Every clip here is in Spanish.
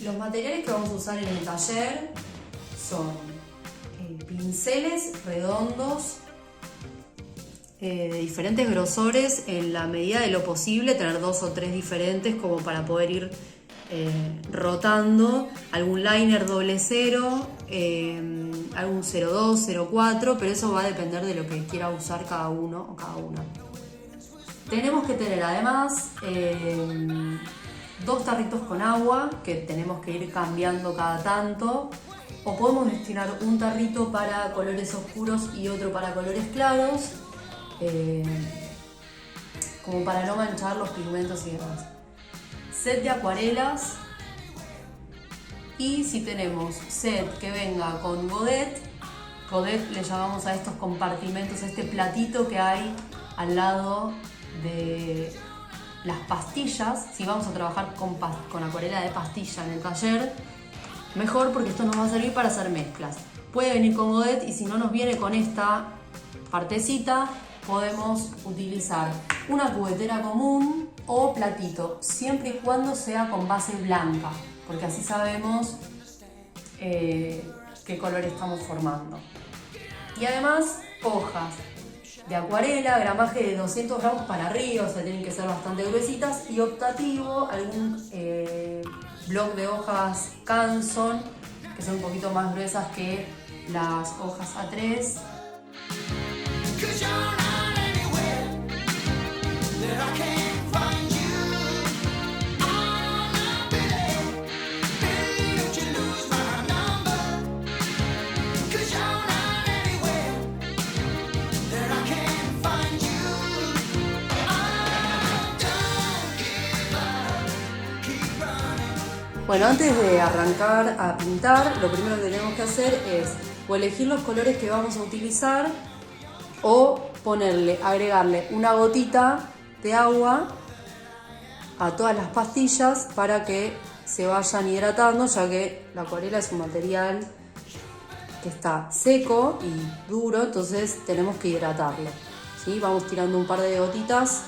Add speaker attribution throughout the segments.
Speaker 1: Los materiales que vamos a usar en el taller son pinceles redondos de diferentes grosores, en la medida de lo posible tener 2 o 3 diferentes como para poder ir rotando, algún liner 00, algún 02, 04, pero eso va a depender de lo que quiera usar cada uno o cada una. Tenemos que tener además 2 tarritos con agua que tenemos que ir cambiando cada tanto, o podemos destinar un tarrito para colores oscuros y otro para colores claros, como para no manchar los pigmentos y demás. Set de acuarelas, y si tenemos set que venga con godet le llamamos a estos compartimentos, a este platito que hay al lado de las pastillas. Si vamos a trabajar con acuarela de pastilla en el taller, mejor, porque esto nos va a servir para hacer mezclas. Puede venir con godet, y si no nos viene con esta partecita, podemos utilizar una cubetera común o platito, siempre y cuando sea con base blanca, porque así sabemos qué color estamos formando. Y además, hojas de acuarela, gramaje de 200 gramos para arriba, o sea, tienen que ser bastante gruesitas, y optativo, algún bloc de hojas Canson, que son un poquito más gruesas que las hojas A3. Bueno, antes de arrancar a pintar, lo primero que tenemos que hacer es o elegir los colores que vamos a utilizar, o agregarle una gotita de agua a todas las pastillas para que se vayan hidratando, ya que la acuarela es un material que está seco y duro, entonces tenemos que hidratarlo, ¿sí? Vamos tirando un par de gotitas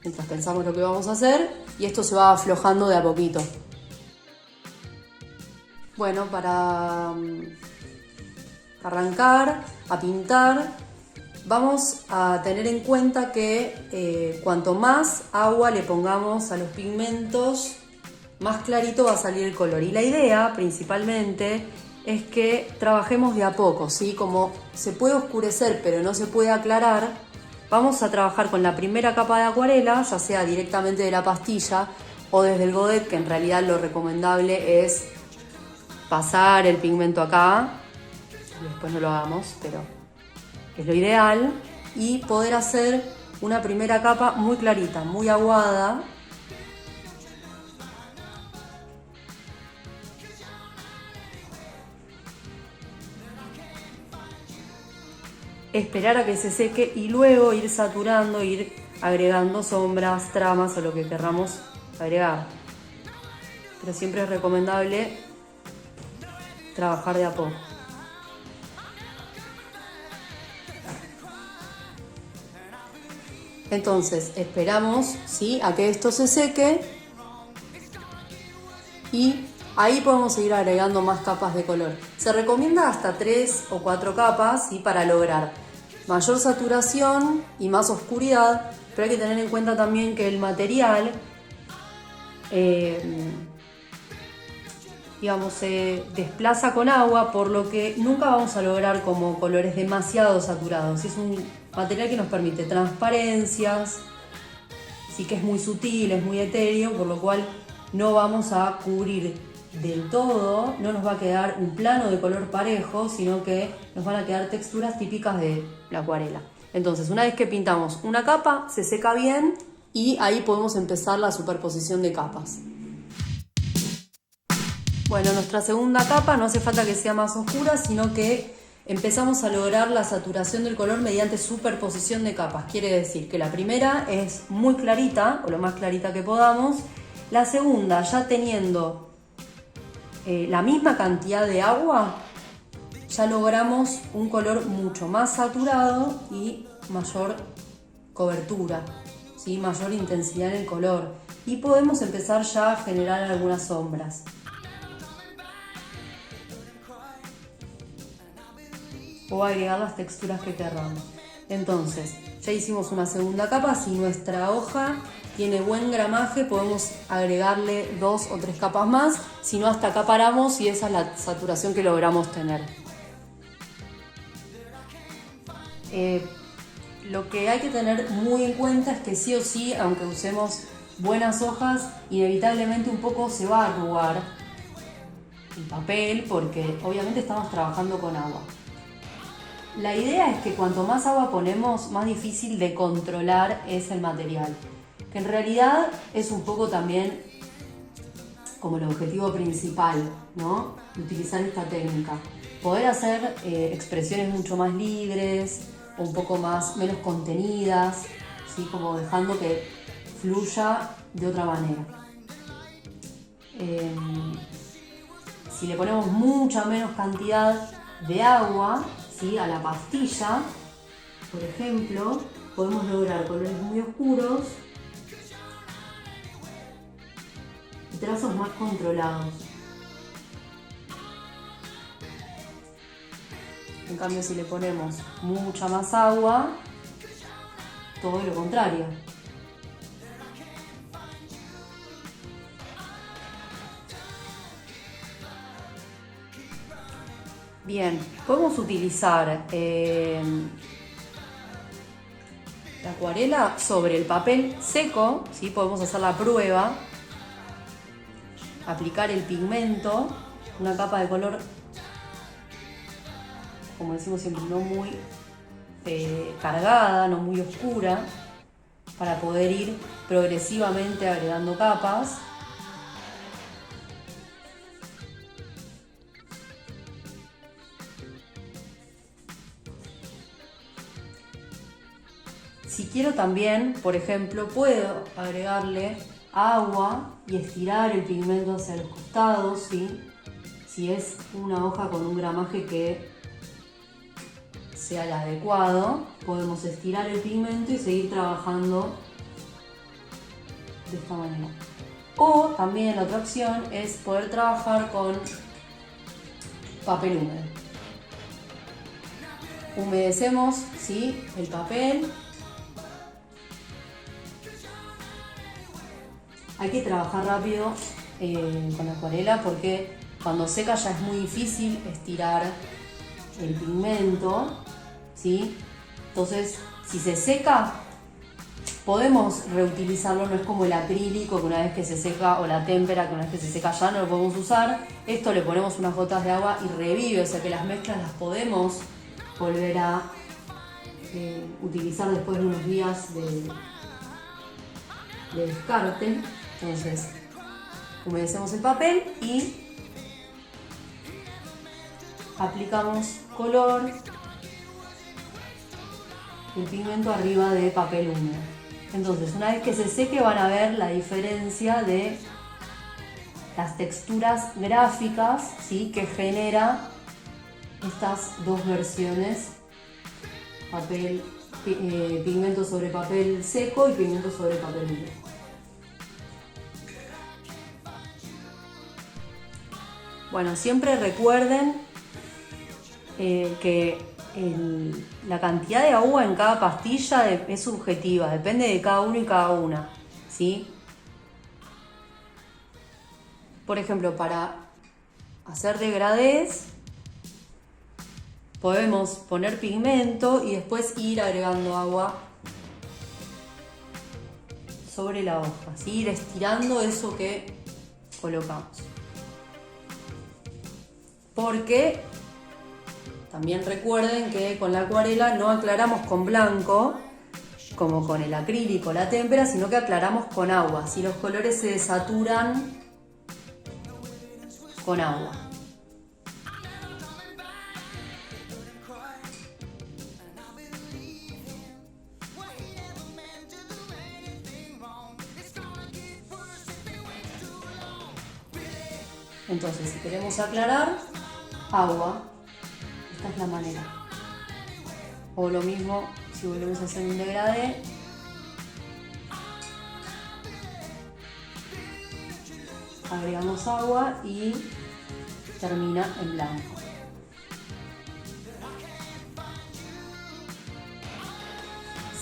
Speaker 1: mientras pensamos lo que vamos a hacer, y esto se va aflojando de a poquito. Bueno, para arrancar a pintar, vamos a tener en cuenta que cuanto más agua le pongamos a los pigmentos, más clarito va a salir el color. Y la idea principalmente es que trabajemos de a poco, ¿sí? Como se puede oscurecer pero no se puede aclarar, vamos a trabajar con la primera capa de acuarela, ya sea directamente de la pastilla o desde el godet, que en realidad lo recomendable es pasar el pigmento acá, y después no lo hagamos, pero es lo ideal, y poder hacer una primera capa muy clarita, muy aguada. Esperar a que se seque y luego ir saturando, ir agregando sombras, tramas o lo que querramos agregar. Pero siempre es recomendable trabajar de a poco. Entonces esperamos, ¿sí?, a que esto se seque, y ahí podemos seguir agregando más capas de color. Se recomienda hasta 3 o 4 capas, ¿sí?, para lograr mayor saturación y más oscuridad, pero hay que tener en cuenta también que el material se desplaza con agua, por lo que nunca vamos a lograr como colores demasiado saturados. Es un material que nos permite transparencias, sí, que es muy sutil, es muy etéreo, por lo cual no vamos a cubrir del todo, no nos va a quedar un plano de color parejo, sino que nos van a quedar texturas típicas de la acuarela. Entonces, una vez que pintamos una capa, se seca bien y ahí podemos empezar la superposición de capas. Bueno, nuestra segunda capa no hace falta que sea más oscura, sino que empezamos a lograr la saturación del color mediante superposición de capas. Quiere decir que la primera es muy clarita, o lo más clarita que podamos. La segunda, ya teniendo la misma cantidad de agua, ya logramos un color mucho más saturado y mayor cobertura, ¿sí?, mayor intensidad en el color. y podemos empezar ya a generar algunas sombras. O agregar las texturas que querramos. Entonces, ya hicimos una segunda capa. Si nuestra hoja tiene buen gramaje, podemos agregarle 2 o 3 capas más. Si no, hasta acá paramos y esa es la saturación que logramos tener. Lo que hay que tener muy en cuenta es que sí o sí, aunque usemos buenas hojas, inevitablemente un poco se va a arrugar el papel porque obviamente estamos trabajando con agua. La idea es que cuanto más agua ponemos, más difícil de controlar es el material. Que en realidad es un poco también como el objetivo principal, ¿no? De utilizar esta técnica. Poder hacer expresiones mucho más libres, un poco menos contenidas, ¿sí? Como dejando que fluya de otra manera. Si le ponemos mucha menos cantidad de agua, ¿sí? A la pastilla, por ejemplo, podemos lograr colores muy oscuros y trazos más controlados. En cambio, si le ponemos mucha más agua, todo lo contrario. Bien, podemos utilizar la acuarela sobre el papel seco, ¿sí? Podemos hacer la prueba, aplicar el pigmento, una capa de color, como decimos siempre, no muy cargada, no muy oscura, para poder ir progresivamente agregando capas. Si quiero también, por ejemplo, puedo agregarle agua y estirar el pigmento hacia los costados, ¿sí? Si es una hoja con un gramaje que sea el adecuado, podemos estirar el pigmento y seguir trabajando de esta manera. O también la otra opción es poder trabajar con papel húmedo. Humedecemos, ¿sí? El papel. Hay que trabajar rápido con la acuarela porque cuando seca ya es muy difícil estirar el pigmento, ¿sí? Entonces, si se seca, podemos reutilizarlo, no es como el acrílico que una vez que se seca, o la témpera que una vez que se seca ya no lo podemos usar. Esto le ponemos unas gotas de agua y revive, o sea que las mezclas las podemos volver a utilizar después de unos días de descarte. Entonces, humedecemos el papel y aplicamos color el pigmento arriba de papel húmedo. Entonces, una vez que se seque van a ver la diferencia de las texturas gráficas, ¿sí? Que genera estas dos versiones, pigmento sobre papel seco y pigmento sobre papel húmedo. Bueno, siempre recuerden que la cantidad de agua en cada pastilla es subjetiva, depende de cada uno y cada una, ¿sí? Por ejemplo, para hacer degradés podemos poner pigmento y después ir agregando agua sobre la hoja, ¿sí? Ir estirando eso que colocamos. Porque también recuerden que con la acuarela no aclaramos con blanco, como con el acrílico, la témpera, sino que aclaramos con agua. Si los colores se desaturan con agua. Entonces, si queremos aclarar, agua. Esta es la manera. O lo mismo si volvemos a hacer un degradé. agregamos agua y termina en blanco.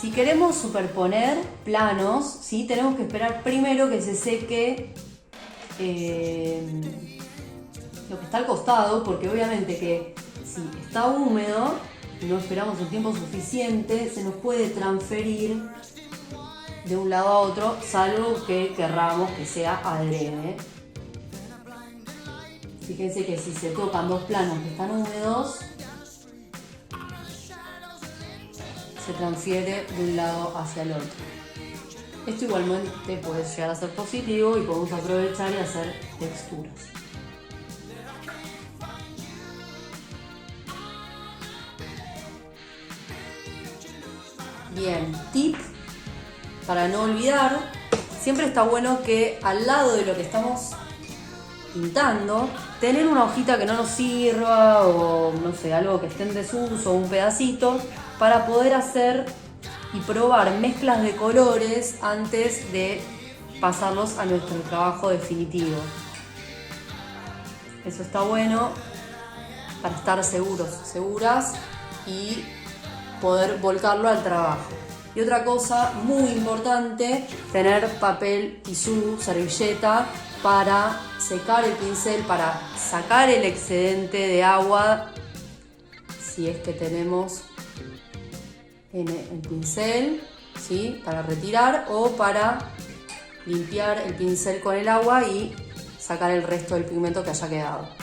Speaker 1: Si queremos superponer planos, ¿sí? Tenemos que esperar primero que se seque lo que está al costado, porque obviamente que si está húmedo y no esperamos el tiempo suficiente, se nos puede transferir de un lado a otro, salvo que querramos que sea adrede. Fíjense que si se tocan dos planos que están húmedos, se transfiere de un lado hacia el otro. Esto igualmente puede llegar a ser positivo y podemos aprovechar y hacer texturas. Bien, tip para no olvidar, siempre está bueno que al lado de lo que estamos pintando, tener una hojita que no nos sirva o no sé, algo que esté en desuso, un pedacito, para poder hacer y probar mezclas de colores antes de pasarlos a nuestro trabajo definitivo. Eso está bueno para estar seguros, seguras y poder volcarlo al trabajo. Y otra cosa muy importante, tener papel tisú, servilleta para secar el pincel, para sacar el excedente de agua, si es que tenemos en el pincel, ¿sí? Para retirar o para limpiar el pincel con el agua y sacar el resto del pigmento que haya quedado.